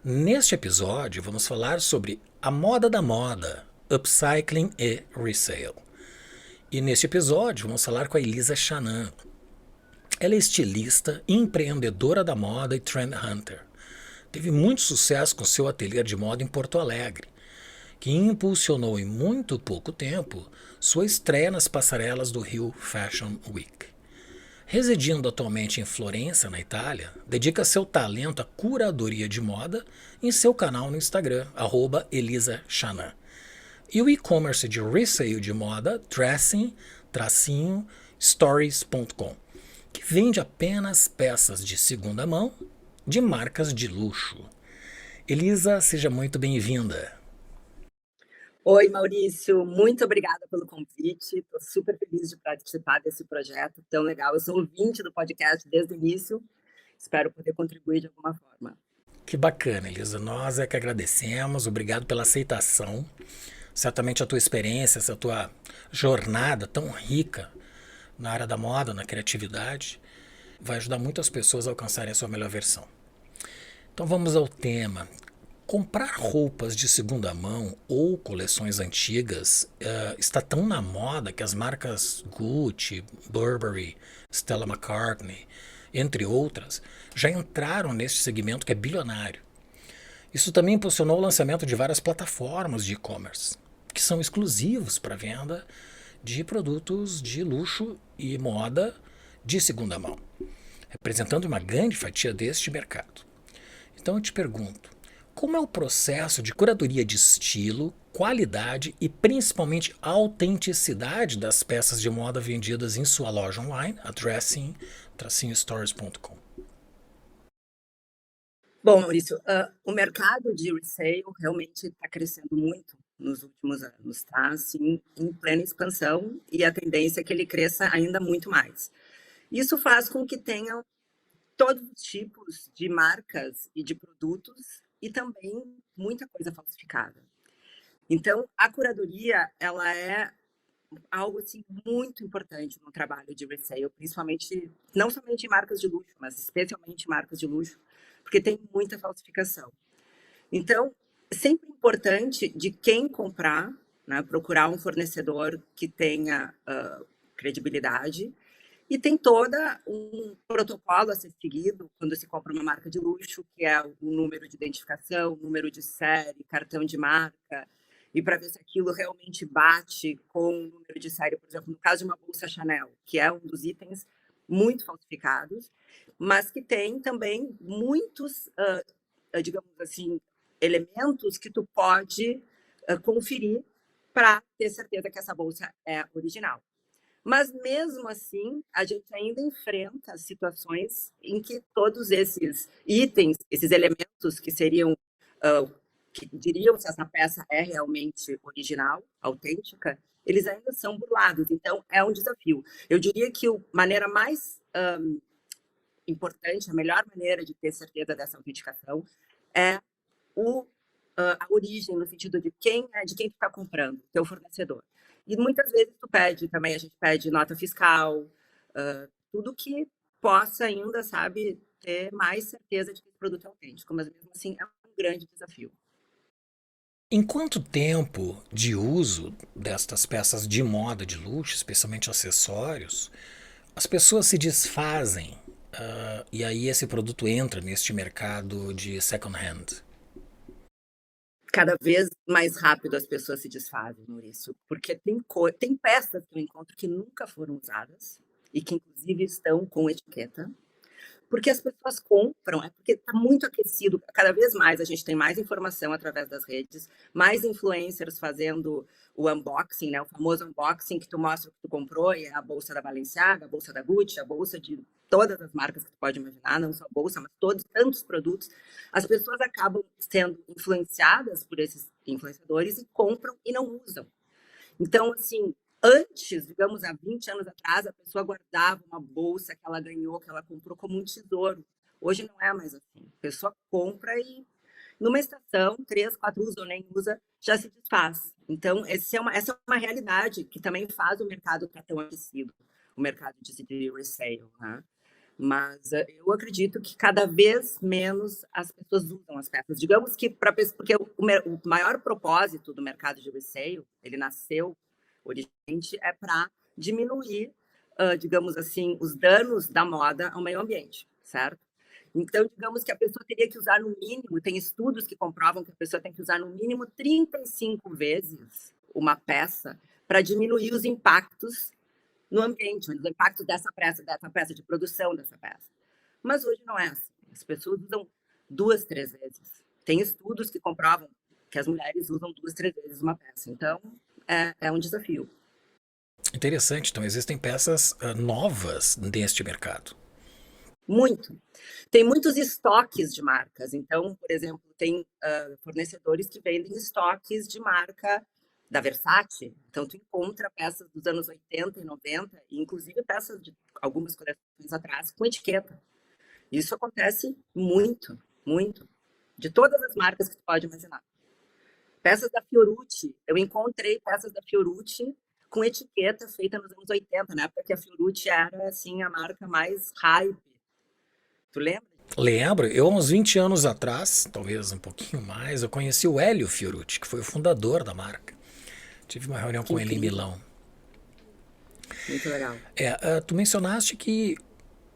Neste episódio, vamos falar sobre a moda da moda, upcycling e resale. E neste episódio, vamos falar com a Elisa Chanan. Ela é estilista, empreendedora da moda e trend hunter. Teve muito sucesso com seu ateliê de moda em Porto Alegre, que impulsionou em muito pouco tempo sua estreia nas passarelas do Rio Fashion Week. Residindo atualmente em Florença, na Itália, dedica seu talento à curadoria de moda em seu canal no Instagram, @ElisaChanan. E o e-commerce de resale de moda, dressing-stories.com, que vende apenas peças de segunda mão de marcas de luxo. Elisa, seja muito bem-vinda. Oi, Maurício, muito obrigada pelo convite. Estou super feliz de participar desse projeto tão legal. Eu sou ouvinte do podcast desde o início. Espero poder contribuir de alguma forma. Que bacana, Elisa. Nós é que agradecemos. Obrigado pela aceitação. Certamente a tua experiência, essa tua jornada tão rica na área da moda, na criatividade, vai ajudar muitas pessoas a alcançarem a sua melhor versão. Então vamos ao tema. Comprar roupas de segunda mão ou coleções antigas está tão na moda que as marcas Gucci, Burberry, Stella McCartney, entre outras, já entraram neste segmento que é bilionário. Isso também impulsionou o lançamento de várias plataformas de e-commerce, que são exclusivos para venda de produtos de luxo e moda de segunda mão, representando uma grande fatia deste mercado. Então eu te pergunto, como é o processo de curadoria de estilo, qualidade e principalmente autenticidade das peças de moda vendidas em sua loja online, a dressing-stories.com? Bom, Maurício, o mercado de resale realmente está crescendo muito nos últimos anos, está assim, em plena expansão e a tendência é que ele cresça ainda muito mais. Isso faz com que tenham todos os tipos de marcas e de produtos e também muita coisa falsificada. Então, a curadoria, ela é algo assim muito importante no trabalho de resale, principalmente não somente em marcas de luxo, mas especialmente em marcas de luxo, porque tem muita falsificação. Então, é sempre importante de quem comprar, né, procurar um fornecedor que tenha credibilidade e tem toda um protocolo a ser seguido quando se compra uma marca de luxo, que é o número de identificação, número de série, cartão de marca, e para ver se aquilo realmente bate com o número de série, por exemplo, no caso de uma bolsa Chanel, que é um dos itens muito falsificados, mas que tem também muitos, digamos assim, elementos que tu pode conferir para ter certeza que essa bolsa é original. Mas mesmo assim, a gente ainda enfrenta situações em que todos esses itens, esses elementos que seriam, que diriam se essa peça é realmente original, autêntica, eles ainda são burlados. Então, é um desafio. Eu diria que a maneira mais importante, a melhor maneira de ter certeza dessa autenticação é a origem, no sentido de quem tu está comprando, teu fornecedor. E muitas vezes tu pede também, a gente pede nota fiscal, tudo que possa ainda, sabe, ter mais certeza de que o produto é autêntico, mas mesmo assim é um grande desafio. Em quanto tempo de uso destas peças de moda de luxo, especialmente acessórios, as pessoas se desfazem e aí esse produto entra neste mercado de second hand? Cada vez mais rápido as pessoas se desfazem, Maurício, porque tem peças que eu encontro que nunca foram usadas e que inclusive estão com etiqueta. Porque as pessoas compram, é porque está muito aquecido. Cada vez mais a gente tem mais informação através das redes, mais influencers fazendo o unboxing, né? O famoso unboxing que tu mostra o que tu comprou, e é a bolsa da Balenciaga, a bolsa da Gucci, a bolsa de todas as marcas que tu pode imaginar, não só bolsa, mas todos tantos produtos. As pessoas acabam sendo influenciadas por esses influenciadores e compram e não usam. Então, assim, antes, digamos, há 20 anos atrás, a pessoa guardava uma bolsa que ela ganhou, que ela comprou como um tesouro. Hoje não é mais assim. A pessoa compra e, numa estação, 3, 4 usa ou nem usa, já se desfaz. Então, essa é uma realidade que também faz o mercado estar tão aquecido, o mercado de resale, né? Mas eu acredito que cada vez menos as pessoas usam as peças. Digamos que porque o maior propósito do mercado de resale, ele nasceu originalmente é para diminuir, digamos assim, os danos da moda ao meio ambiente, certo? Então, digamos que a pessoa teria que usar no mínimo, tem estudos que comprovam que a pessoa tem que usar no mínimo 35 vezes uma peça para diminuir os impactos no ambiente, os impactos dessa peça de produção dessa peça. Mas hoje não é assim. As pessoas usam 2, 3 vezes. Tem estudos que comprovam que as mulheres usam 2, 3 vezes uma peça. Então, é um desafio. Interessante, então existem peças novas neste mercado. Muito. Tem muitos estoques de marcas. Então, por exemplo, tem fornecedores que vendem estoques de marca da Versace. Então, tu encontra peças dos anos 80 e 90, e inclusive peças de algumas coleções atrás com etiqueta. Isso acontece muito, muito. De todas as marcas que tu pode imaginar. Peças da Fiorucci. Eu encontrei peças da Fiorucci com etiqueta feita nos anos 80, na época que a Fiorucci era, assim, a marca mais hype. Tu lembra? Lembro, eu há uns 20 anos atrás, talvez um pouquinho mais, eu conheci o Hélio Fiorucci, que foi o fundador da marca. Tive uma reunião Que com ele em incrível. Milão. Muito legal. Tu mencionaste que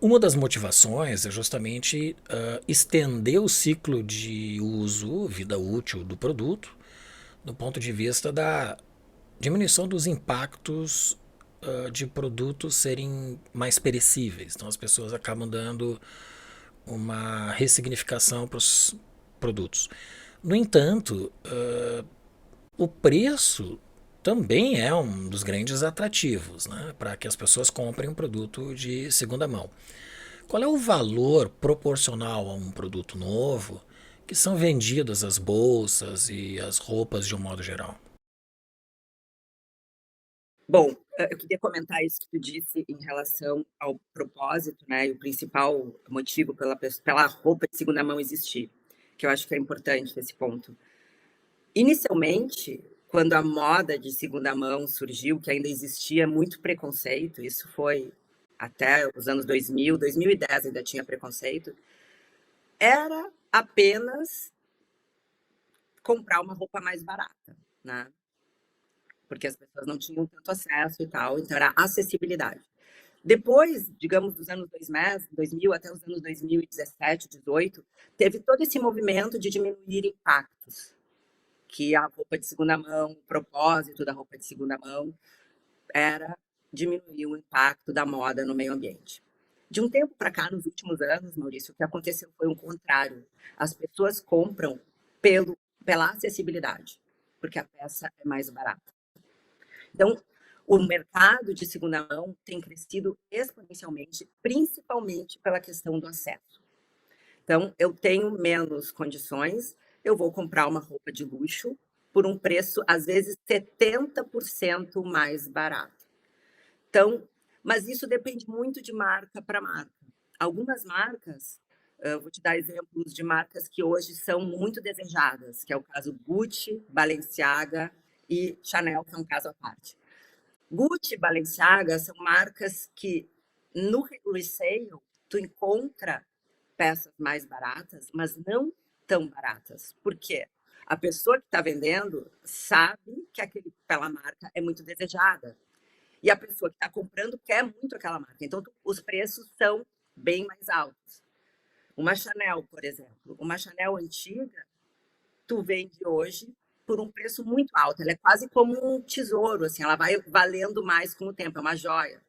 uma das motivações é justamente estender o ciclo de uso, vida útil do produto, do ponto de vista da diminuição dos impactos de produtos serem mais perecíveis. Então as pessoas acabam dando uma ressignificação para os produtos. No entanto, o preço também é um dos grandes atrativos, né, para que as pessoas comprem um produto de segunda mão. Qual é o valor proporcional a um produto novo que são vendidas as bolsas e as roupas de um modo geral? Bom, eu queria comentar isso que tu disse em relação ao propósito, né, e o principal motivo pela roupa de segunda mão existir, que eu acho que é importante esse ponto. Inicialmente, quando a moda de segunda mão surgiu, que ainda existia muito preconceito, isso foi até os anos 2000, 2010 ainda tinha preconceito, era apenas comprar uma roupa mais barata, né? Porque as pessoas não tinham tanto acesso e tal, então era acessibilidade. Depois, digamos, dos anos 2000 até os anos 2017, 18, teve todo esse movimento de diminuir impactos, que a roupa de segunda mão, o propósito da roupa de segunda mão era diminuir o impacto da moda no meio ambiente. De um tempo para cá, nos últimos anos, Maurício, o que aconteceu foi o contrário. As pessoas compram pela acessibilidade, porque a peça é mais barata. Então, o mercado de segunda mão tem crescido exponencialmente, principalmente pela questão do acesso. Então, eu tenho menos condições, eu vou comprar uma roupa de luxo por um preço, às vezes, 70% mais barato. Então, mas isso depende muito de marca para marca. Algumas marcas, vou te dar exemplos de marcas que hoje são muito desejadas, que é o caso Gucci, Balenciaga e Chanel, que é um caso à parte. Gucci e Balenciaga são marcas que no resale tu encontra peças mais baratas, mas não tão baratas. Por quê? A pessoa que está vendendo sabe que aquela marca é muito desejada. E a pessoa que está comprando quer muito aquela marca. Então, os preços são bem mais altos. Uma Chanel, por exemplo, uma Chanel antiga, tu vende hoje por um preço muito alto. Ela é quase como um tesouro, assim, ela vai valendo mais com o tempo, é uma joia.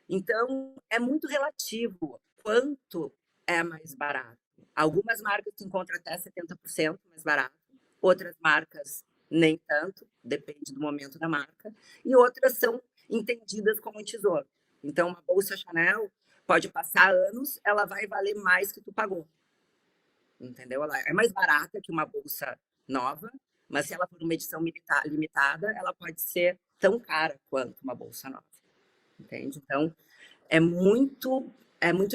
Então, é muito relativo quanto é mais barato. Algumas marcas se encontram até 70% mais barato, outras marcas nem tanto, depende do momento da marca, e outras são entendidas como um tesouro. Então, uma bolsa Chanel pode passar anos, ela vai valer mais que tu pagou. Entendeu? Ela é mais barata que uma bolsa nova, mas se ela for uma edição limitada, ela pode ser tão cara quanto uma bolsa nova. Entende? Então, é muito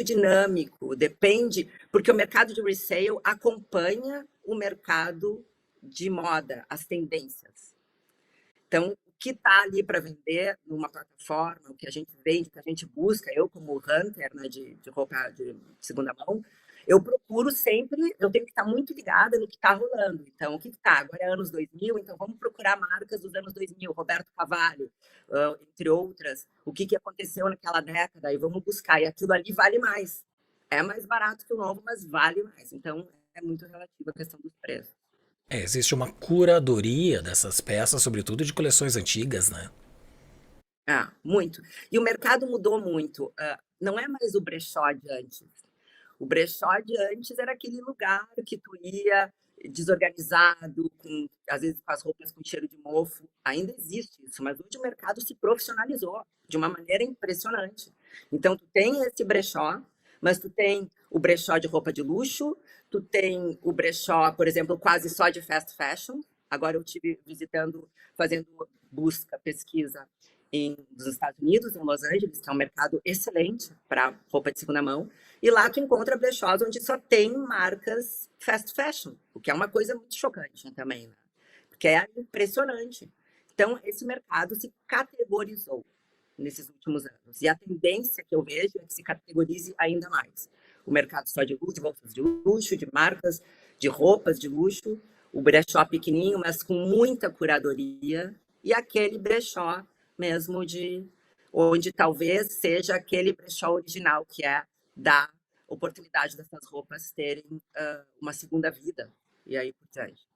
dinâmico, depende, porque o mercado de resale acompanha o mercado de moda, as tendências. Então, que está ali para vender numa plataforma, o que a gente vende, o que a gente busca, eu como hunter, né, de roupa de segunda mão, eu procuro sempre, eu tenho que estar muito ligada no que está rolando. Então, o que está? Agora é anos 2000, então vamos procurar marcas dos anos 2000, Roberto Cavalli, entre outras, o que aconteceu naquela década, e vamos buscar, e aquilo ali vale mais. É mais barato que o novo, mas vale mais. Então, é muito relativo a questão dos preços. Existe uma curadoria dessas peças, sobretudo de coleções antigas, né? Ah, muito. E o mercado mudou muito. Não é mais o brechó de antes. O brechó de antes era aquele lugar que tu ia desorganizado, às vezes com as roupas com cheiro de mofo. Ainda existe isso, mas hoje o mercado se profissionalizou de uma maneira impressionante. Então, tu tem esse brechó, mas tu tem o brechó de roupa de luxo, tu tem o brechó, por exemplo, quase só de fast fashion. Agora eu estive visitando, fazendo busca, pesquisa nos Estados Unidos, em Los Angeles, que é um mercado excelente para roupa de segunda mão. E lá tu encontra brechós onde só tem marcas fast fashion, o que é uma coisa muito chocante, né, também, né? Porque é impressionante. Então, esse mercado se categorizou nesses últimos anos. E a tendência que eu vejo é que se categorize ainda mais. O mercado só de luxo, de roupas de luxo, de marcas, de roupas de luxo, o brechó pequenininho, mas com muita curadoria, e aquele brechó mesmo de onde talvez seja aquele brechó original, que é dar oportunidade dessas roupas terem uma segunda vida, e aí por diante.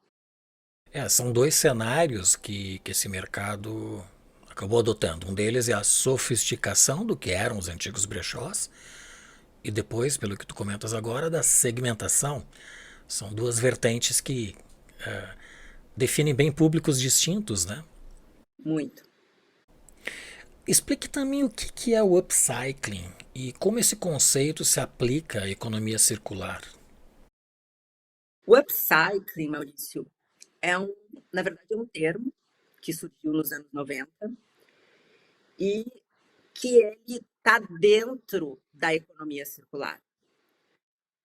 São dois cenários que esse mercado acabou adotando. Um deles é a sofisticação do que eram os antigos brechós, e depois, pelo que tu comentas agora, da segmentação. São duas vertentes que definem bem públicos distintos, né? Muito. Explique também o que é o upcycling e como esse conceito se aplica à economia circular. O upcycling, Maurício, na verdade, é um termo que surgiu nos anos 90 e que ele está dentro da economia circular.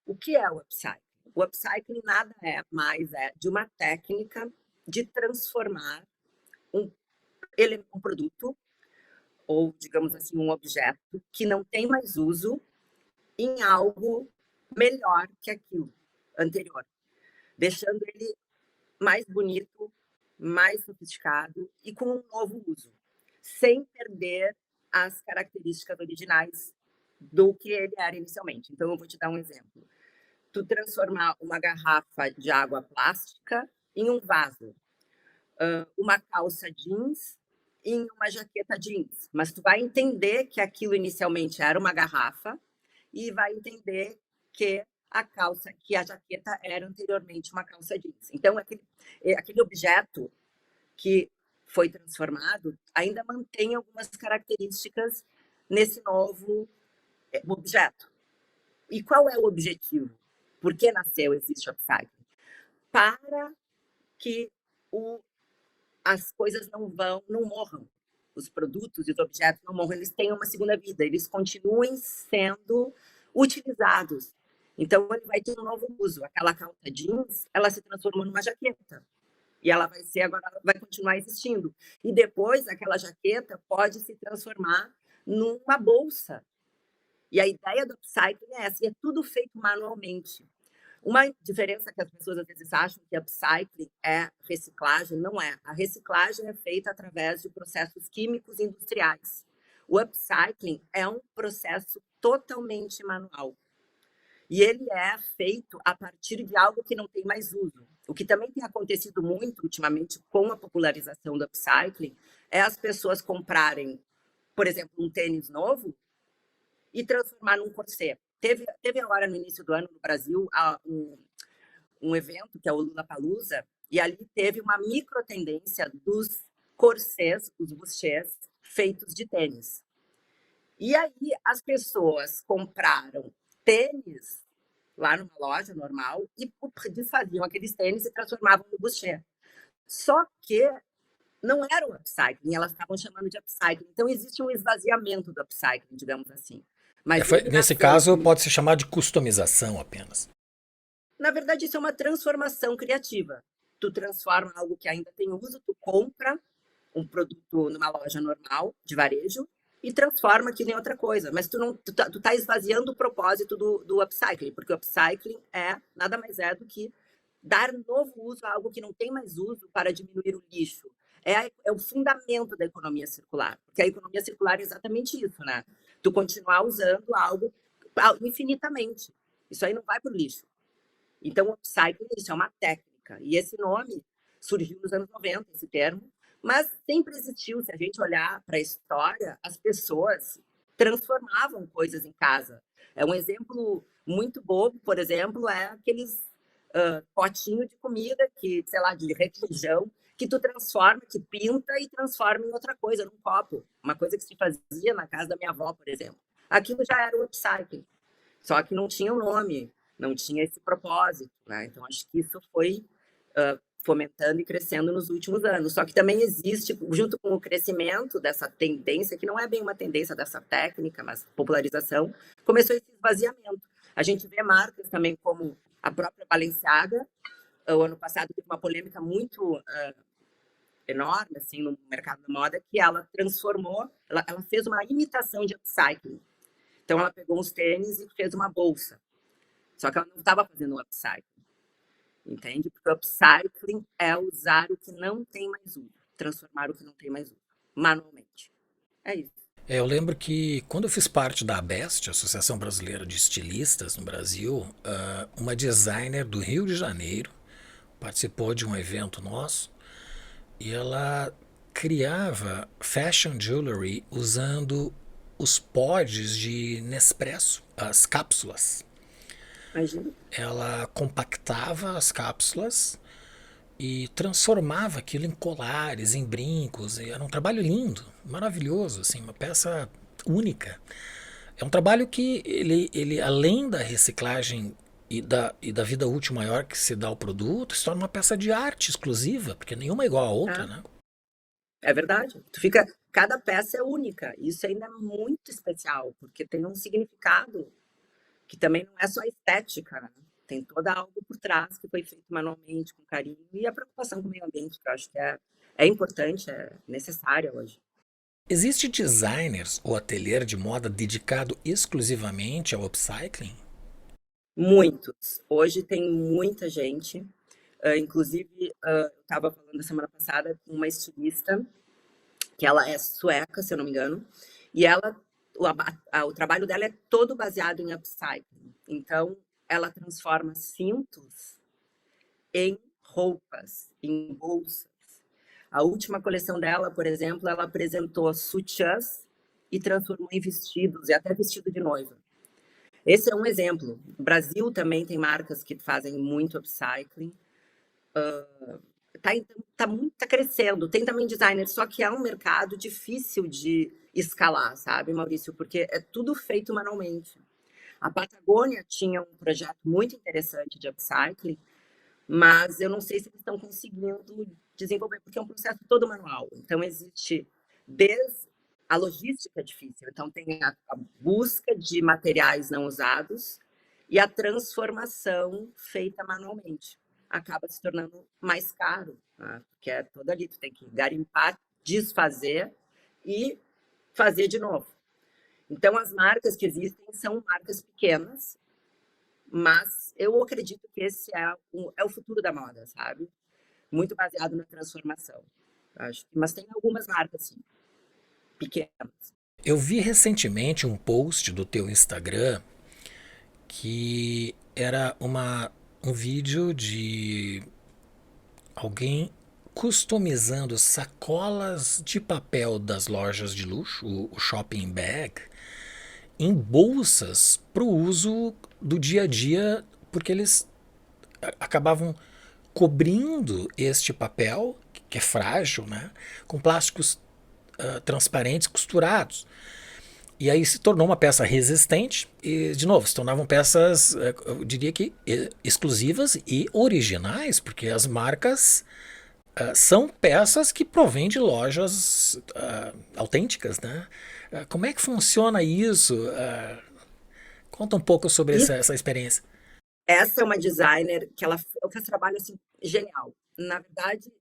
O que é o upcycling? O upcycling nada mais de uma técnica de transformar um produto ou, digamos assim, um objeto que não tem mais uso em algo melhor que aquilo anterior, deixando ele mais bonito, mais sofisticado e com um novo uso, sem perder as características originais do que ele era inicialmente. Então, eu vou te dar um exemplo. Tu transformar uma garrafa de água plástica em um vaso, uma calça jeans em uma jaqueta jeans, mas tu vai entender que aquilo inicialmente era uma garrafa e vai entender que a jaqueta era anteriormente uma calça jeans. Então, aquele objeto que foi transformado ainda mantém algumas características nesse novo objeto. E qual é o objetivo? Por que existe o upcycling? Para que as coisas não morram. Os produtos e os objetos não morram, eles têm uma segunda vida, eles continuem sendo utilizados. Então, ele vai ter um novo uso. Aquela calça jeans, ela se transformou numa jaqueta. E ela vai continuar existindo. E depois, aquela jaqueta pode se transformar numa bolsa. E a ideia do upcycling é essa, e é tudo feito manualmente. Uma diferença que as pessoas às vezes acham que upcycling é reciclagem, não é. A reciclagem é feita através de processos químicos industriais. O upcycling é um processo totalmente manual. E ele é feito a partir de algo que não tem mais uso. O que também tem acontecido muito ultimamente com a popularização do upcycling é as pessoas comprarem, por exemplo, um tênis novo e transformar num corset. Teve agora no início do ano no Brasil um evento que é o Lollapalooza, e ali teve uma micro tendência dos corsets, os bustiers, feitos de tênis. E aí as pessoas compraram tênis lá numa loja normal e desfaziam aqueles tênis e transformavam no bustier. Só que não era o upcycling, elas estavam chamando de upcycling. Então existe um esvaziamento do upcycling, digamos assim. Mas Nesse caso, pode se chamar de customização apenas. Na verdade, isso é uma transformação criativa. Tu transforma algo que ainda tem uso, tu compra um produto numa loja normal, de varejo, e transforma aquilo em outra coisa. Mas tu tá esvaziando o propósito do upcycling, porque o upcycling nada mais é do que dar novo uso a algo que não tem mais uso para diminuir o lixo. É o fundamento da economia circular, porque a economia circular é exatamente isso, né? Tu continuar usando algo infinitamente. Isso aí não vai para o lixo. Então, o upcycling isso é uma técnica. E esse nome surgiu nos anos 90, esse termo, mas sempre existiu. Se a gente olhar para a história, as pessoas transformavam coisas em casa. É um exemplo muito bobo, por exemplo, é aqueles potinho de comida, que, sei lá, de requeijão, que tu transforma, que pinta e transforma em outra coisa, num copo. Uma coisa que se fazia na casa da minha avó, por exemplo. Aquilo já era o upcycling. Só que não tinha o nome, não tinha esse propósito, né? Então, acho que isso foi fomentando e crescendo nos últimos anos. Só que também existe, junto com o crescimento dessa tendência, que não é bem uma tendência dessa técnica, mas popularização, começou esse esvaziamento. A gente vê marcas também como a própria Balenciaga. O ano passado teve uma polêmica muito enorme assim, no mercado da moda, que ela transformou, ela fez uma imitação de upcycling. Então, ela pegou uns tênis e fez uma bolsa. Só que ela não estava fazendo um upcycling. Entende? Porque o upcycling é usar o que não tem mais uso. Transformar o que não tem mais uso. Manualmente. É isso. Eu lembro que quando eu fiz parte da ABEST, Associação Brasileira de Estilistas no Brasil, uma designer do Rio de Janeiro participou de um evento nosso e ela criava fashion jewelry usando os pods de Nespresso, as cápsulas. Imagina. Ela compactava as cápsulas e transformava aquilo em colares, em brincos. E era um trabalho lindo, maravilhoso, assim, uma peça única. É um trabalho que ele além da reciclagem e da vida útil maior que se dá ao produto, se torna uma peça de arte exclusiva, porque nenhuma é igual à outra, né? É verdade. Cada peça é única. Isso ainda é muito especial, porque tem um significado que também não é só estética, né? Tem toda algo por trás que foi feito manualmente, com carinho, e a preocupação com o meio ambiente, que eu acho que é importante, é necessária hoje. Existe designers ou ateliê de moda dedicado exclusivamente ao upcycling? Muitos. Hoje tem muita gente. Inclusive, eu estava falando a semana passada com uma estilista, que ela é sueca, se eu não me engano, e o trabalho dela é todo baseado em upcycling. Então, ela transforma cintos em roupas, em bolsas. A última coleção dela, por exemplo, ela apresentou sutiãs e transformou em vestidos, e até vestido de noiva. Esse é um exemplo. O Brasil também tem marcas que fazem muito upcycling. Tá crescendo. Tem também designers, só que é um mercado difícil de escalar, sabe, Maurício? Porque é tudo feito manualmente. A Patagônia tinha um projeto muito interessante de upcycling, mas eu não sei se eles estão conseguindo desenvolver, porque é um processo todo manual. Então, existe desde a logística é difícil. Então, tem a busca de materiais não usados e a transformação feita manualmente. Acaba se tornando mais caro, né? Porque é todo ali, tu tem que garimpar, desfazer e fazer de novo. Então, as marcas que existem são marcas pequenas, mas eu acredito que esse é o futuro da moda, sabe? Muito baseado na transformação. Acho. Mas tem algumas marcas, sim, pequenas. Eu vi recentemente um post do teu Instagram que era um vídeo de alguém customizando sacolas de papel das lojas de luxo, o shopping bag, em bolsas para o uso do dia a dia, porque eles acabavam cobrindo este papel, que é frágil, né, com plásticos transparentes costurados. E aí se tornou uma peça resistente e, de novo, se tornavam peças, eu diria que exclusivas e originais, porque as marcas são peças que provêm de lojas autênticas, né? Como é que funciona isso? Conta um pouco sobre E essa experiência. essa é uma designer que ela faz trabalho assim, genial. Na verdade,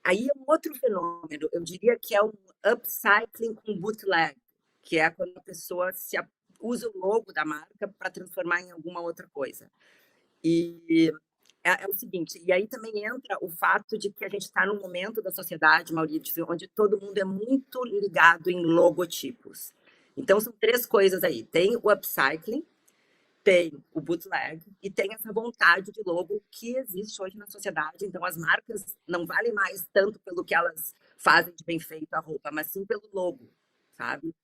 Aí é um outro fenômeno, eu diria que é um upcycling com bootleg, que é quando a pessoa usa o logo da marca para transformar em alguma outra coisa. E é o seguinte, e aí também entra o fato de que a gente está num momento da sociedade, Maurício, onde todo mundo é muito ligado em logotipos. Então, são três coisas aí. Tem o upcycling, tem o bootleg e tem essa vontade de logo que existe hoje na sociedade. Então, as marcas não valem mais tanto pelo que elas fazem de bem feito a roupa, mas sim pelo logo, sabe?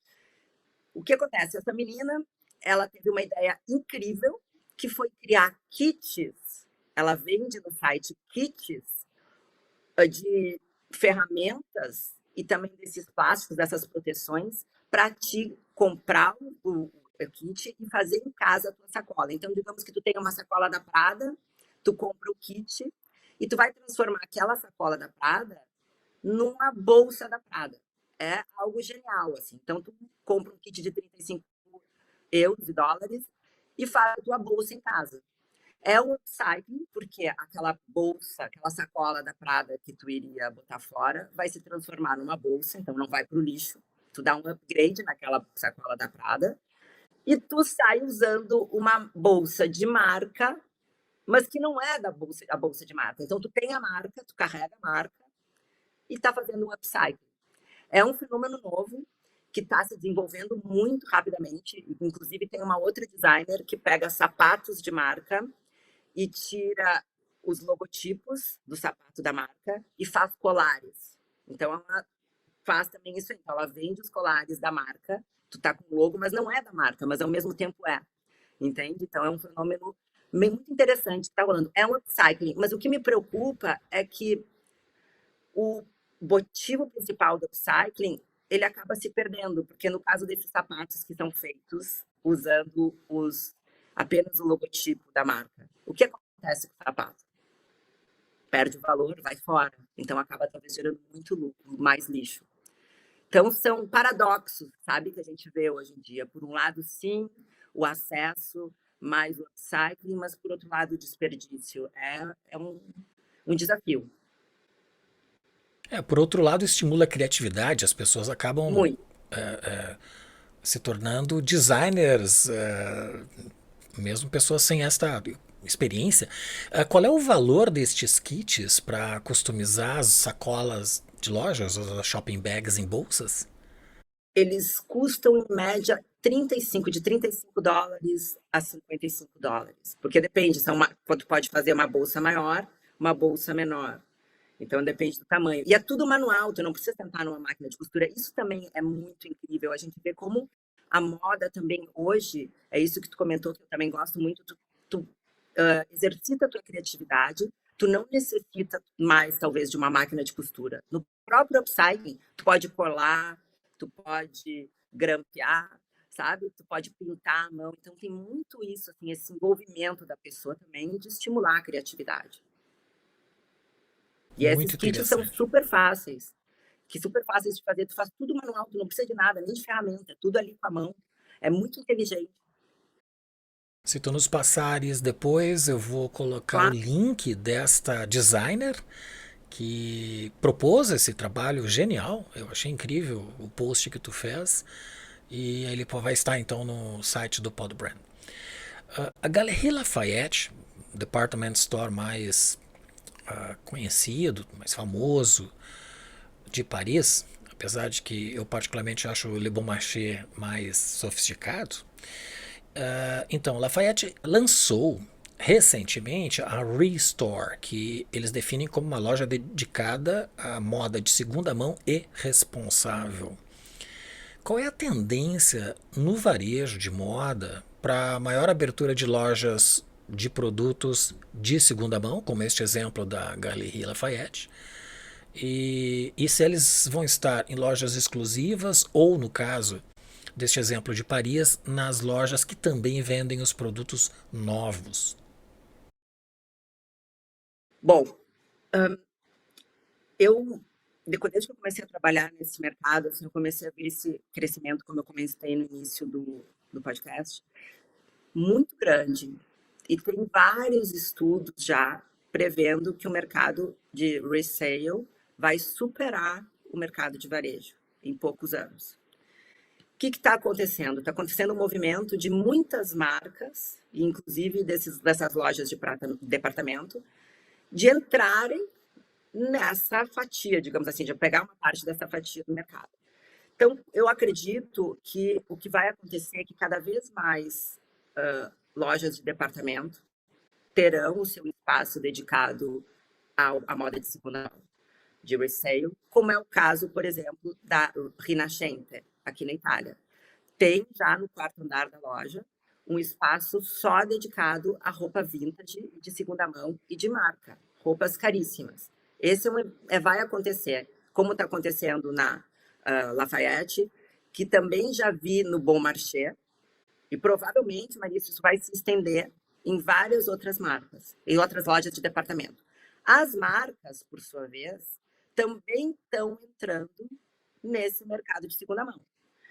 O que acontece? Essa menina, ela teve uma ideia incrível, que foi criar kits. Ela vende no site kits de ferramentas e também desses plásticos, dessas proteções, para te comprar o kit e fazer em casa a tua sacola. Então, digamos que tu tenha uma sacola da Prada, tu compra o kit e tu vai transformar aquela sacola da Prada numa bolsa da Prada. É algo genial, assim. Então, tu compra um kit de 35 euros e dólares e faz a tua bolsa em casa. É um upcycling, porque aquela bolsa, aquela sacola da Prada que tu iria botar fora, vai se transformar numa bolsa, então não vai para o lixo. Tu dá um upgrade naquela sacola da Prada e tu sai usando uma bolsa de marca, mas que não é da bolsa, a bolsa de marca. Então tu tem a marca, tu carrega a marca e está fazendo um upcycling. É um fenômeno novo que está se desenvolvendo muito rapidamente. Inclusive, tem uma outra designer que pega sapatos de marca e tira os logotipos do sapato da marca e faz colares. Então, ela faz também isso. Então, ela vende os colares da marca, tu tá com o logo, mas não é da marca, mas ao mesmo tempo é. Entende? Então, é um fenômeno muito interessante que está rolando. É um upcycling, mas o que me preocupa é que o motivo principal do upcycling ele acaba se perdendo, porque no caso desses sapatos que são feitos usando apenas o logotipo da marca, o que acontece com o sapato? Perde o valor, vai fora. Então acaba talvez gerando muito lucro, mais lixo. Então são paradoxos, sabe, que a gente vê hoje em dia. Por um lado, sim, o acesso, mais o upcycling, mas por outro lado, o desperdício. É um desafio. Por outro lado, estimula a criatividade, as pessoas acabam Muito. se tornando designers, mesmo pessoas sem esta experiência. Qual é o valor destes kits para customizar as sacolas de lojas, as shopping bags em bolsas? Eles custam, em média, de 35 dólares a 55 dólares. Porque depende, tu pode fazer uma bolsa maior, uma bolsa menor. Então depende do tamanho. E é tudo manual, tu não precisa sentar numa máquina de costura. Isso também é muito incrível. A gente vê como a moda também hoje, é isso que tu comentou, que eu também gosto muito, tu exercita a tua criatividade, tu não necessita mais, talvez, de uma máquina de costura. No próprio upcycling, tu pode colar, tu pode grampear, sabe? Tu pode pintar a mão. Então tem muito isso, assim, esse envolvimento da pessoa também de estimular a criatividade. E esses Muito kits são interessante. super fáceis, super fáceis de fazer. Tu faz tudo manual, tu não precisa de nada, nem de ferramenta, tudo ali com a mão. É muito inteligente. Se tu nos passares depois, eu vou colocar o Claro, link desta designer que propôs esse trabalho genial. Eu achei incrível o post que tu fez. E ele vai estar então no site do Podbrand. A Galerie Lafayette, o department store mais conhecido, mais famoso de Paris, apesar de que eu particularmente acho o Le Bon Marché mais sofisticado. Então, Lafayette lançou recentemente a Restore, que eles definem como uma loja dedicada à moda de segunda mão e responsável. Qual é a tendência no varejo de moda para maior abertura de lojas de produtos de segunda mão, como este exemplo da Galerie Lafayette? E se eles vão estar em lojas exclusivas ou, no caso deste exemplo de Paris, nas lojas que também vendem os produtos novos? bom, eu, desde que eu comecei a trabalhar nesse mercado, assim, eu comecei a ver esse crescimento, como eu comentei no início do podcast, muito grande. E tem vários estudos já prevendo que o mercado de resale vai superar o mercado de varejo em poucos anos. O que está acontecendo? Está acontecendo um movimento de muitas marcas, inclusive dessas lojas de departamento, de entrarem nessa fatia, digamos assim, de pegar uma parte dessa fatia do mercado. Então, eu acredito que o que vai acontecer é que cada vez mais lojas de departamento terão o seu espaço dedicado à moda de segunda mão, de resale, como é o caso, por exemplo, da Rinascente, aqui na Itália. Tem já no quarto andar da loja um espaço só dedicado à roupa vintage, de segunda mão e de marca, roupas caríssimas. Esse vai acontecer, como está acontecendo na Lafayette, que também já vi no Bon Marché, e provavelmente, Marisa, isso vai se estender em várias outras marcas, em outras lojas de departamento. As marcas, por sua vez, também estão entrando nesse mercado de segunda mão.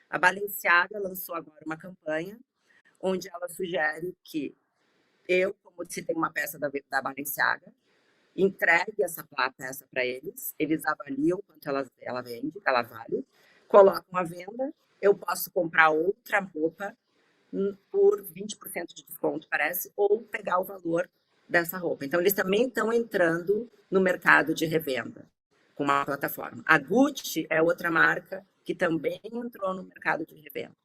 A Balenciaga lançou agora uma campanha onde ela sugere que eu, como se tem uma peça da Balenciaga, entregue essa peça para eles, eles avaliam quanto ela vende, ela vale, colocam à venda, eu posso comprar outra roupa por 20% de desconto, parece, ou pegar o valor dessa roupa. Então, eles também estão entrando no mercado de revenda com uma plataforma. A Gucci é outra marca que também entrou no mercado de revenda.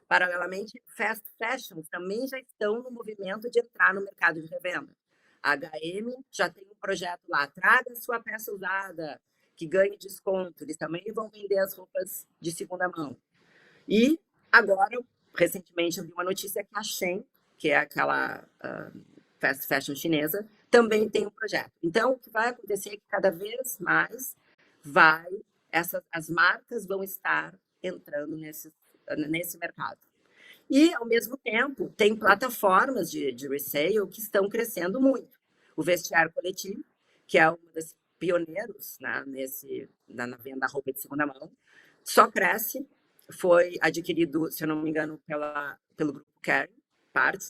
Paralelamente, fast fashions também já estão no movimento de entrar no mercado de revenda. A H&M já tem um projeto lá, traga sua peça usada, que ganhe desconto. Eles também vão vender as roupas de segunda mão. E agora, recentemente, eu vi uma notícia que a Shein, que é aquela fast fashion chinesa, também tem um projeto. Então, o que vai acontecer é que cada vez mais as marcas vão estar entrando nesse mercado. E, ao mesmo tempo, tem plataformas de resale que estão crescendo muito. O Vestiaire Coletivo, que é uma das pioneiros, né, na venda da roupa de segunda mão, só cresce. Foi adquirido, se eu não me engano, pelo Grupo Kering,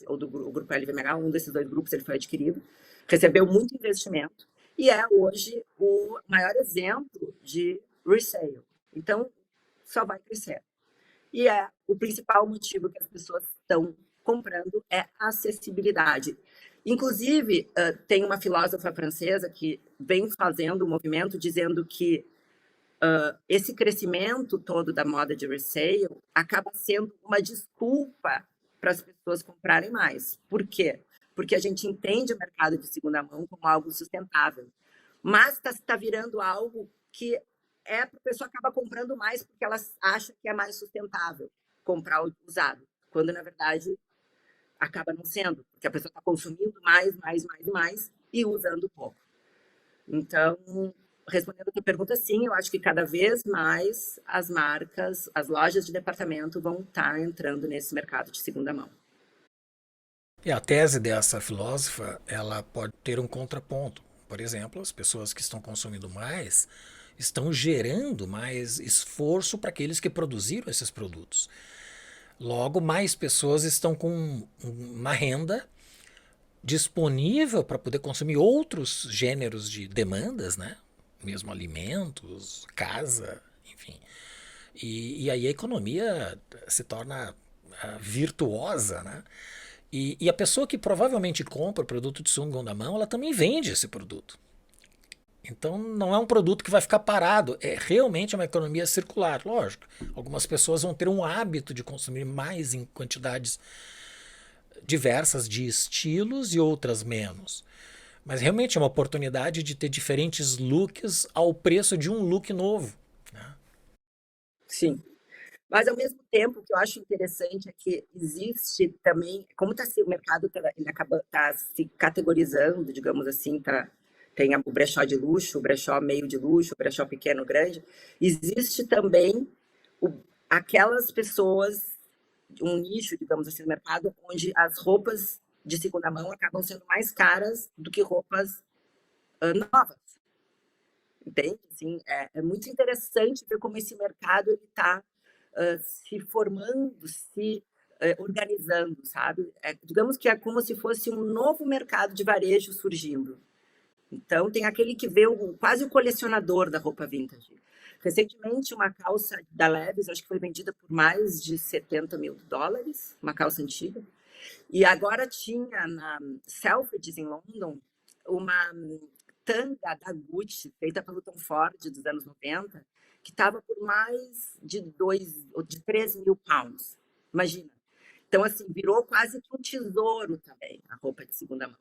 ou do Grupo LVMH, um desses dois grupos ele foi adquirido, recebeu muito investimento e é hoje o maior exemplo de resale. Então, só vai crescer. E o principal motivo que as pessoas estão comprando é a acessibilidade. Inclusive, tem uma filósofa francesa que vem fazendo um movimento dizendo que esse crescimento todo da moda de resale acaba sendo uma desculpa para as pessoas comprarem mais. Por quê? Porque a gente entende o mercado de segunda mão como algo sustentável. Mas está virando algo que a pessoa acaba comprando mais porque ela acha que é mais sustentável comprar o usado, quando, na verdade, acaba não sendo, porque a pessoa está consumindo mais e usando pouco. Então, respondendo a tua pergunta, sim, eu acho que cada vez mais as marcas, as lojas de departamento vão estar entrando nesse mercado de segunda mão. E a tese dessa filósofa, ela pode ter um contraponto. Por exemplo, as pessoas que estão consumindo mais estão gerando mais esforço para aqueles que produziram esses produtos. Logo, mais pessoas estão com uma renda disponível para poder consumir outros gêneros de demandas, né? Mesmo alimentos, casa, enfim. E aí a economia se torna virtuosa, né? E a pessoa que provavelmente compra o produto de segunda mão, ela também vende esse produto. Então não é um produto que vai ficar parado, é realmente uma economia circular. Lógico, algumas pessoas vão ter um hábito de consumir mais em quantidades diversas de estilos e outras menos. Mas realmente é uma oportunidade de ter diferentes looks ao preço de um look novo. Né? Sim. Mas, ao mesmo tempo, o que eu acho interessante é que existe também, como o mercado ele está se categorizando, digamos assim, tem o brechó de luxo, o brechó meio de luxo, o brechó pequeno, grande, existe também aquelas pessoas, um nicho, digamos assim, no mercado, onde as roupas de segunda mão acabam sendo mais caras do que roupas novas. Entende? Assim, é muito interessante ver como esse mercado está se formando, se organizando, sabe? Digamos que é como se fosse um novo mercado de varejo surgindo. Então, tem aquele que vê quase o colecionador da roupa vintage. Recentemente, uma calça da Levi's, acho que foi vendida por mais de $70 mil, uma calça antiga. E agora tinha na Selfridges, em London, uma tanga da Gucci, feita pelo Tom Ford, dos anos 90, que estava por mais de 3 mil pounds. Imagina. Então, assim, virou quase que um tesouro também, a roupa de segunda mão.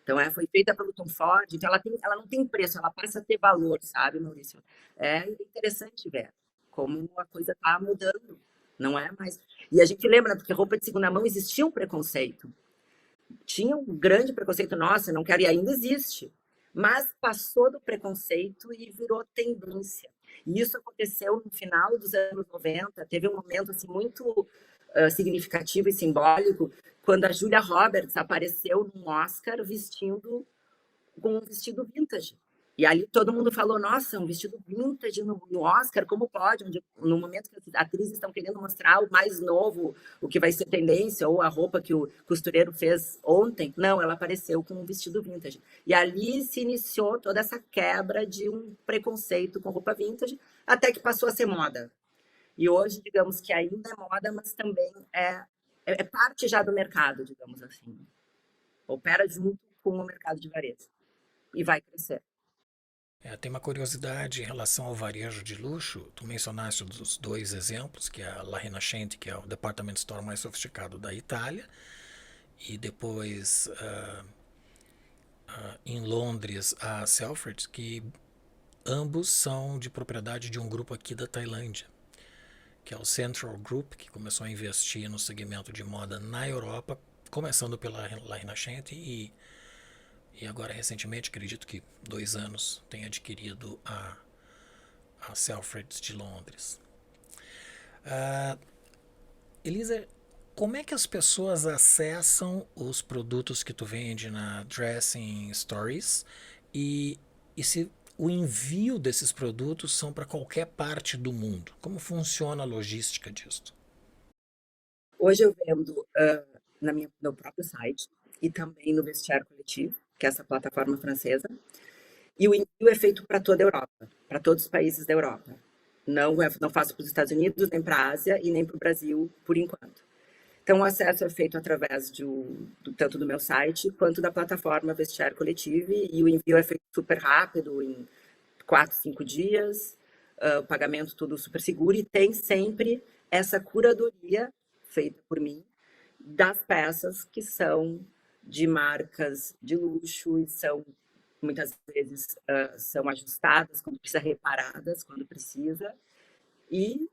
Então, ela foi feita pelo Tom Ford, então ela não tem preço, ela passa a ter valor, sabe, Maurício? É interessante ver como a coisa está mudando, não é mais. E a gente lembra, porque roupa de segunda mão existia um preconceito. Tinha um grande preconceito, nossa, não quero, e ainda existe. Mas passou do preconceito e virou tendência. E isso aconteceu no final dos anos 90, teve um momento assim, muito significativo e simbólico, quando a Julia Roberts apareceu num Oscar vestindo com um vestido vintage. E ali todo mundo falou, nossa, um vestido vintage no Oscar, como pode? No momento que as atrizes estão querendo mostrar o mais novo, o que vai ser tendência, ou a roupa que o costureiro fez ontem. Não, ela apareceu com um vestido vintage. E ali se iniciou toda essa quebra de um preconceito com roupa vintage, até que passou a ser moda. E hoje, digamos que ainda é moda, mas também é parte já do mercado, digamos assim. Opera junto com o mercado de varejo e vai crescer. Tem uma curiosidade em relação ao varejo de luxo. Tu mencionaste os dois exemplos, que é a La Rinascente, que é o department store mais sofisticado da Itália, e depois em Londres a Selfridges, que ambos são de propriedade de um grupo aqui da Tailândia, que é o Central Group, que começou a investir no segmento de moda na Europa, começando pela La Rinascente e agora recentemente, acredito que 2 anos, tem adquirido a Selfridges de Londres. Elisa, como é que as pessoas acessam os produtos que tu vende na Dressing Stories e se o envio desses produtos são para qualquer parte do mundo? Como funciona a logística disso? Hoje eu vendo no meu próprio site e também no Vestiário Coletivo, que é essa plataforma francesa. E o envio é feito para toda a Europa, para todos os países da Europa. Não faço para os Estados Unidos, nem para a Ásia e nem para o Brasil, por enquanto. Então, o acesso é feito através tanto do meu site quanto da plataforma Vestiário Coletivo e o envio é feito super rápido, em 4, 5 dias, o pagamento tudo super seguro e tem sempre essa curadoria feita por mim das peças que são de marcas de luxo e são muitas vezes são ajustadas quando precisa, reparadas quando precisa e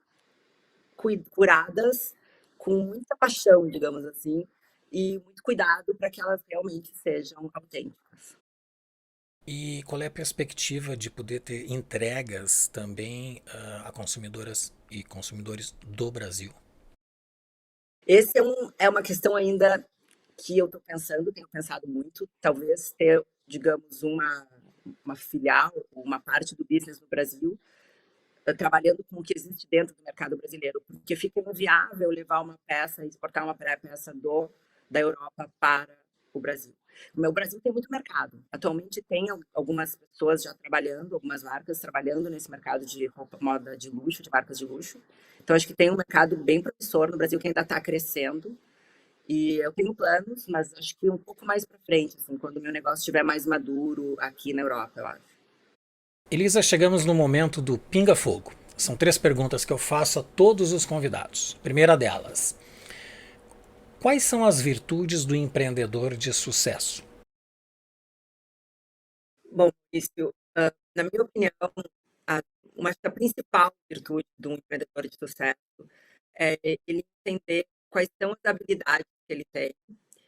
curadas com muita paixão, digamos assim, e muito cuidado para que elas realmente sejam autênticas. E qual é a perspectiva de poder ter entregas também a consumidoras e consumidores do Brasil? Esse é uma questão ainda que eu estou pensando, tenho pensado muito, talvez ter, digamos, uma filial, uma parte do business no Brasil, trabalhando com o que existe dentro do mercado brasileiro, porque fica inviável levar uma peça, exportar uma peça da Europa para o Brasil. O meu Brasil tem muito mercado. Atualmente tem algumas pessoas já trabalhando, algumas marcas trabalhando nesse mercado de roupa, moda de luxo, de marcas de luxo. Então acho que tem um mercado bem promissor no Brasil que ainda está crescendo. E eu tenho planos, mas acho que um pouco mais para frente, assim, quando o meu negócio estiver mais maduro aqui na Europa, eu acho. Elisa, chegamos no momento do Pinga Fogo. São 3 perguntas que eu faço a todos os convidados. Primeira delas: quais são as virtudes do empreendedor de sucesso? Bom, isso, na minha opinião, a, acho que a principal virtude de um empreendedor de sucesso é ele entender quais são as habilidades que ele tem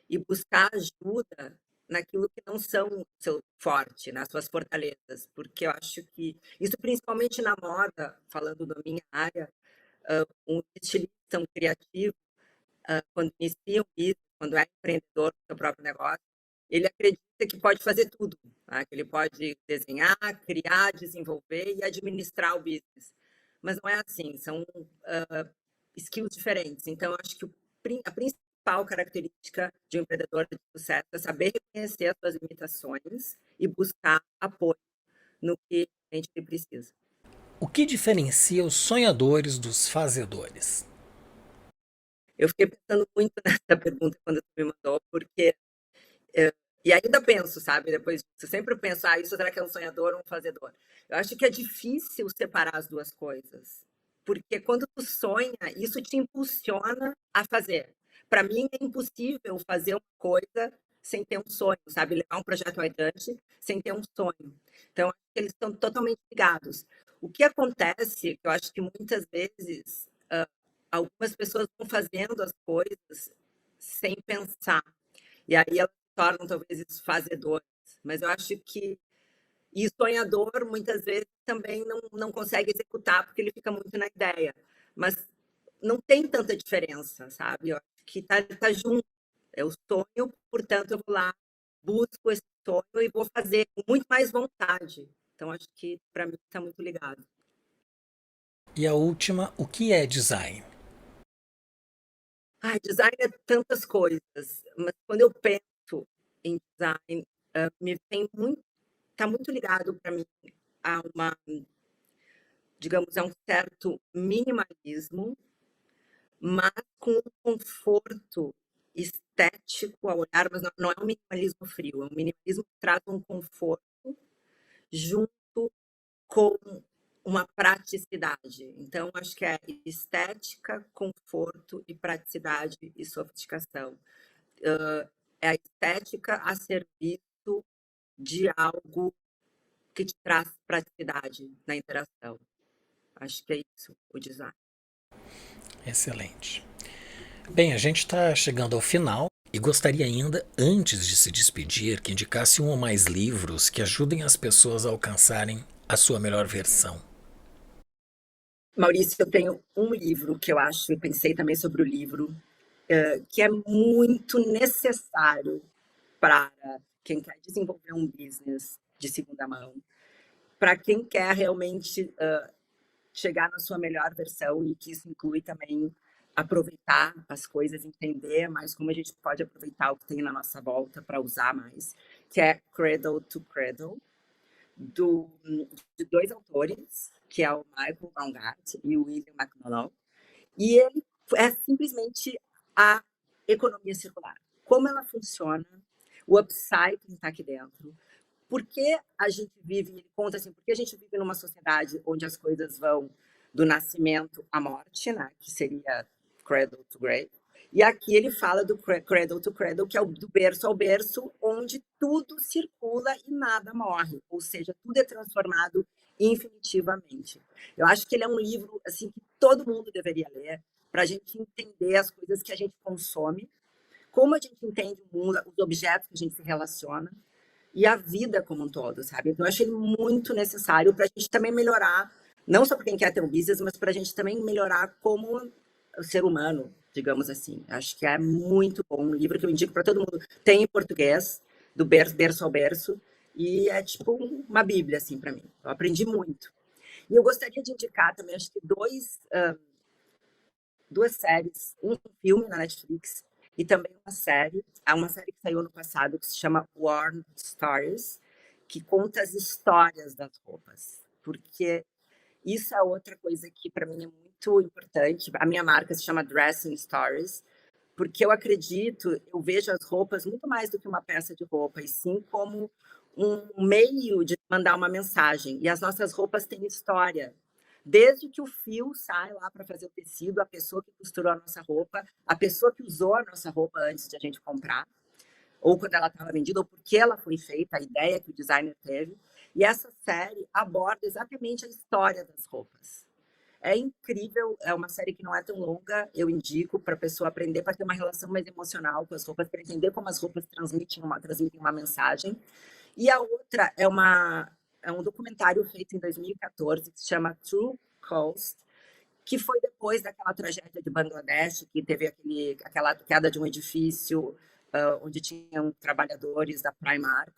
e buscar ajuda naquilo que não são o seu forte, nas suas fortalezas, porque eu acho que isso principalmente na moda, falando da minha área, um estilista, um criativo, quando inicia um business, quando é empreendedor do seu próprio negócio, ele acredita que pode fazer tudo, tá? Que ele pode desenhar, criar, desenvolver e administrar o business. Mas não é assim, são skills diferentes. Então, eu acho que a principal característica de um empreendedor de sucesso é saber reconhecer as suas limitações e buscar apoio no que a gente precisa. O que diferencia os sonhadores dos fazedores? Eu fiquei pensando muito nessa pergunta quando tu me mandou, porque e ainda penso, sabe, depois disso, eu sempre penso, isso será que é um sonhador ou um fazedor? Eu acho que é difícil separar as duas coisas, porque quando tu sonha, isso te impulsiona a fazer. Para mim é impossível fazer uma coisa sem ter um sonho, sabe, levar um projeto adiante sem ter um sonho. Então, acho que eles estão totalmente ligados. O que acontece, eu acho que muitas vezes algumas pessoas vão fazendo as coisas sem pensar. E aí elas se tornam talvez fazedoras. Mas eu acho que e sonhador muitas vezes também não consegue executar porque ele fica muito na ideia. Mas não tem tanta diferença, sabe? Eu acho que tá junto. É o sonho, portanto eu vou lá, busco esse sonho e vou fazer com muito mais vontade. Então acho que para mim está muito ligado. E a última, o que é design? Design é tantas coisas, mas quando eu penso em design, me vem muito, está muito ligado para mim a uma, digamos, a um certo minimalismo, mas com um conforto estético ao olhar, mas não é um minimalismo frio, é um minimalismo que traz um conforto junto com uma praticidade. Então, acho que é estética, conforto e praticidade e sofisticação. É a estética a serviço de algo que te traz praticidade na interação. Acho que é isso, o design. Excelente. Bem, a gente está chegando ao final e gostaria ainda, antes de se despedir, que indicasse um ou mais livros que ajudem as pessoas a alcançarem a sua melhor versão. Maurício, eu tenho um livro que eu acho, e pensei também sobre o livro, que é muito necessário para quem quer desenvolver um business de segunda mão, para quem quer realmente chegar na sua melhor versão, e que isso inclui também aproveitar as coisas, entender mais como a gente pode aproveitar o que tem na nossa volta para usar mais, que é Cradle to Cradle, de dois autores, que é o Michael Baumgart e o William McDonald. E ele é simplesmente a economia circular. Como ela funciona, o upcycling está aqui dentro. Por que a gente vive, ele conta assim, porque a gente vive numa sociedade onde as coisas vão do nascimento à morte, né, que seria cradle to grave. E aqui ele fala do cradle to cradle, que é do berço ao berço, onde tudo circula e nada morre, ou seja, tudo é transformado infinitivamente. Eu acho que ele é um livro assim que todo mundo deveria ler para a gente entender as coisas que a gente consome, como a gente entende o mundo, os objetos que a gente se relaciona e a vida como um todo, sabe? Então, eu acho ele muito necessário para a gente também melhorar, não só para quem quer ter um business, mas para a gente também melhorar como ser humano, digamos assim. Acho que é muito bom, um livro que eu indico para todo mundo. Tem em português, do berço ao berço, e é tipo uma bíblia, assim, para mim. Eu aprendi muito. E eu gostaria de indicar também, acho que duas séries, um filme na Netflix e também uma série. Há uma série que saiu ano passado que se chama Worn Stories, que conta as histórias das roupas. Porque isso é outra coisa que para mim é muito importante. A minha marca se chama Dressing Stories, porque eu acredito, eu vejo as roupas muito mais do que uma peça de roupa, e sim como um meio de mandar uma mensagem. E as nossas roupas têm história. Desde que o fio sai lá para fazer o tecido, a pessoa que costurou a nossa roupa, a pessoa que usou a nossa roupa antes de a gente comprar, ou quando ela estava vendida, ou porque ela foi feita, a ideia que o designer teve. E essa série aborda exatamente a história das roupas. É incrível, é uma série que não é tão longa, eu indico para a pessoa aprender, para ter uma relação mais emocional com as roupas, para entender como as roupas transmitem uma mensagem. E a outra é um documentário feito em 2014 que se chama True Cost, que foi depois daquela tragédia de Bangladesh, que teve aquela queda de um edifício onde tinham trabalhadores da Primark,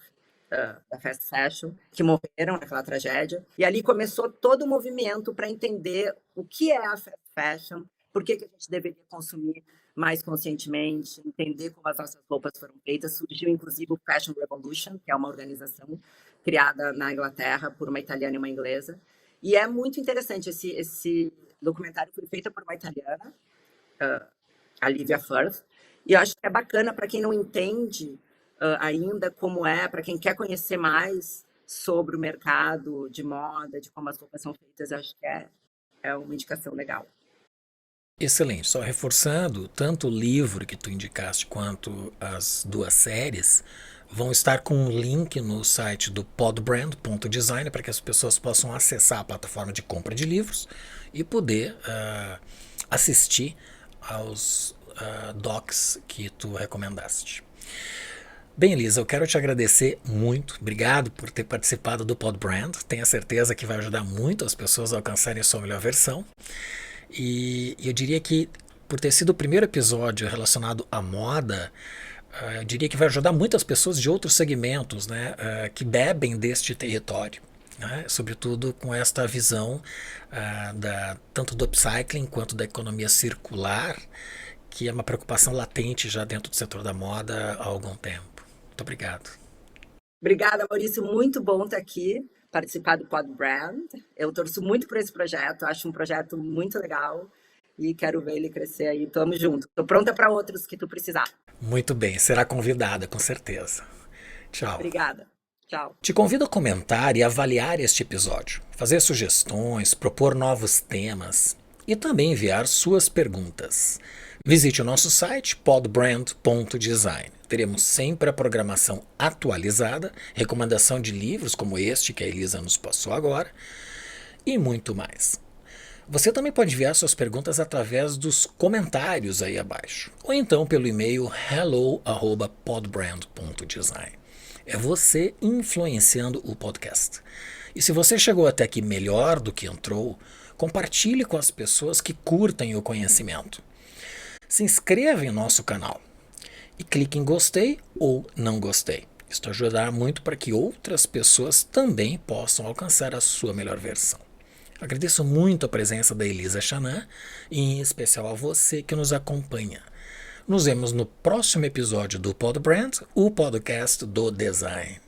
da fast fashion, que morreram naquela tragédia. E ali começou todo o movimento para entender o que é a fast fashion, por que a gente deveria consumir mais conscientemente, entender como as nossas roupas foram feitas. Surgiu, inclusive, o Fashion Revolution, que é uma organização criada na Inglaterra por uma italiana e uma inglesa. E é muito interessante, esse documentário foi feito por uma italiana, a Livia Firth, e eu acho que é bacana para quem não entende ainda como para quem quer conhecer mais sobre o mercado de moda, de como as roupas são feitas, eu acho que é uma indicação legal. Excelente. Só reforçando, tanto o livro que tu indicaste quanto as duas séries vão estar com um link no site do podbrand.design para que as pessoas possam acessar a plataforma de compra de livros e poder assistir aos docs que tu recomendaste. Bem, Elisa, eu quero te agradecer muito. Obrigado por ter participado do Podbrand. Tenho certeza que vai ajudar muito as pessoas a alcançarem a sua melhor versão. E eu diria que, por ter sido o primeiro episódio relacionado à moda, eu diria que vai ajudar muitas pessoas de outros segmentos, né, que bebem deste território. Né, sobretudo com esta visão tanto do upcycling quanto da economia circular, que é uma preocupação latente já dentro do setor da moda há algum tempo. Muito obrigado. Obrigada, Maurício. Muito bom estar aqui, participar do Podbrand. Eu torço muito por esse projeto, acho um projeto muito legal e quero ver ele crescer aí. Tamo junto. Tô pronta para outros que tu precisar. Muito bem, será convidada, com certeza. Tchau. Obrigada. Tchau. Te convido a comentar e avaliar este episódio, fazer sugestões, propor novos temas e também enviar suas perguntas. Visite o nosso site podbrand.design. Teremos sempre a programação atualizada, recomendação de livros como este que a Elisa nos passou agora e muito mais. Você também pode enviar suas perguntas através dos comentários aí abaixo ou então pelo e-mail hello@podbrand.design. É você influenciando o podcast. E se você chegou até aqui melhor do que entrou, compartilhe com as pessoas que curtem o conhecimento. Se inscreva em nosso canal e clique em gostei ou não gostei. Isto ajudará muito para que outras pessoas também possam alcançar a sua melhor versão. Agradeço muito a presença da Elisa Chanan e em especial a você que nos acompanha. Nos vemos no próximo episódio do Podbrand, o podcast do design.